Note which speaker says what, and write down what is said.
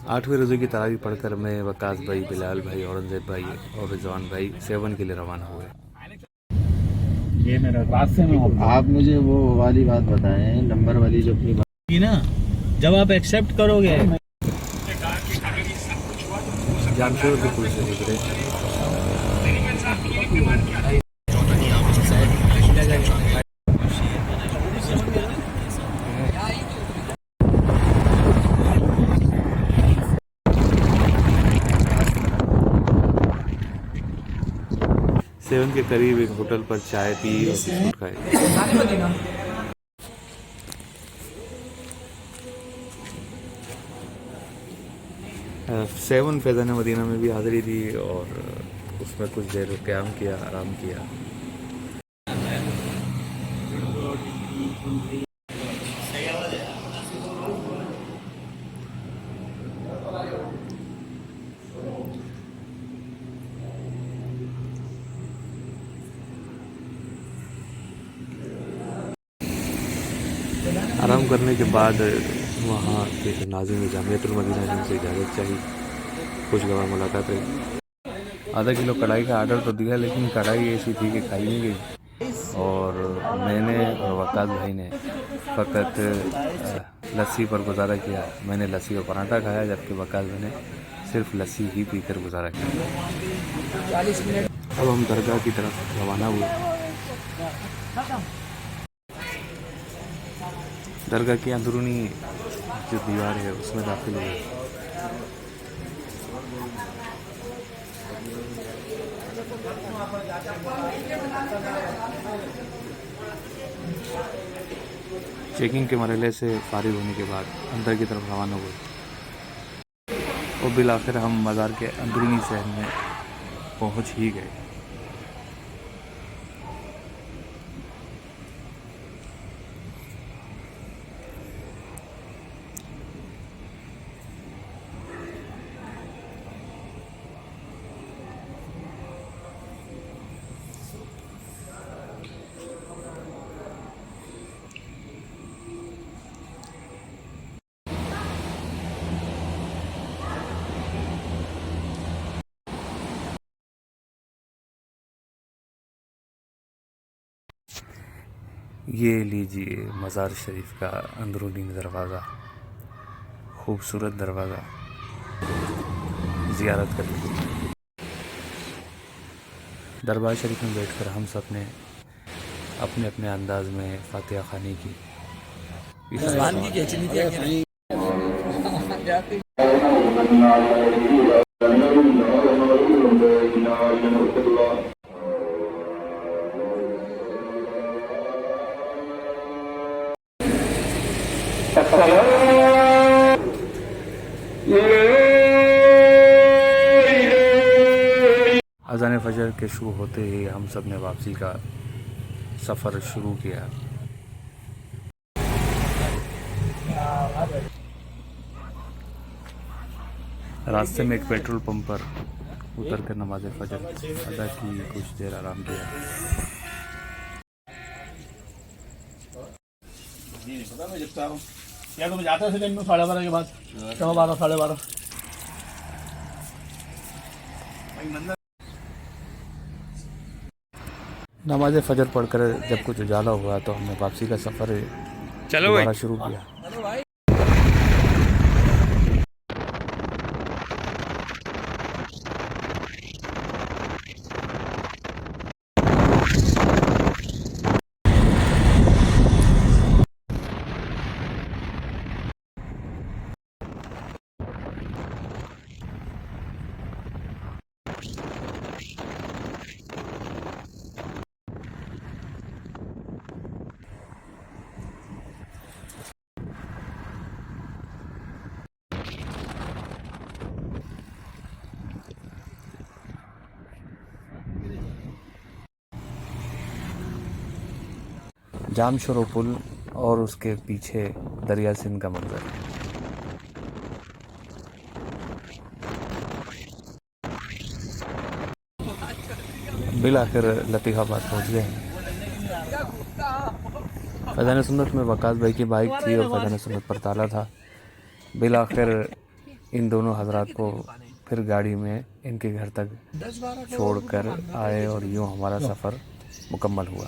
Speaker 1: 8वें रोज़े की तरावी पढ़कर मैं, वकास भाई, बिलाल भाई, औरंगजेब भाई और रिजवान भाई सेवन के लिए रवाना हुए।
Speaker 2: ये मेरा रास्ते में हूँ।
Speaker 3: आप मुझे वो वाली बात बताएं, नंबर वाली जो अपनी
Speaker 2: कि ना जब आप एक्सेप्ट करोगे
Speaker 1: जामशोर के पुल से गुजरे। सेवन के करीब एक होटल पर चाय पी और बिस्कुट खाए। सेवन फैज़ान मदीना में भी हाज़िरी दी और उसमें कुछ देर क़याम किया, आराम किया। आराम करने के बाद वहाँ के नाज़िम जामियतुल मदीना जिनसे इजाज़त चाहिए, कुछ गवाह मुलाकात रही। आधा किलो कढ़ाई का आर्डर तो दिया, लेकिन कढ़ाई ऐसी थी कि खाई नहीं गई और मैंने और वकास भाई ने फ़कत लस्सी पर गुजारा किया। मैंने लस्सी और पराठा खाया, जबकि वकास भाई ने सिर्फ लस्सी ही पीकर गुजारा किया। अब हम दरगाह की तरफ रवाना हुए। दरगाह की अंदरूनी जो दीवार है उसमें दाखिल हुए। चेकिंग के मरहले से फारिग होने के बाद अंदर की तरफ रवाना हुए और बिल आखिर हम मज़ार के अंदरूनी शहर में पहुंच ही गए। ये लीजिए मज़ार शरीफ का अंदरूनी दरवाज़ा, खूबसूरत दरवाज़ा, ज़ियारत कर लीजिए। दरबार शरीफ में बैठकर हम सब ने अपने अपने अंदाज में फातिहा खानी की। अज़ान फजर के शुरू होते ही हम सब ने वापसी का सफ़र शुरू किया। रास्ते में एक पेट्रोल पंप पर उतर कर नमाज फजर अदा की, कुछ देर आराम किया।
Speaker 2: क्या तुम जाते थे दिन में 12:30 के बाद? 12:15 12:30
Speaker 1: नमाज फजर पढ़कर जब कुछ उजाला हुआ तो हमने वापसी का सफ़र दोबारा शुरू किया। जामशोरो पुल और उसके पीछे दरिया सिंध का मंजर। बिल आखिर लतीफ़ाबाद पहुँच गए। फैज़ान सुन्नत में वकास भाई की बाइक थी और फैज़ान सुन्नत पर ताला था। बिल आखिर इन दोनों हजरात को फिर गाड़ी में इनके घर तक छोड़कर आए और यूँ हमारा सफ़र मुकम्मल हुआ।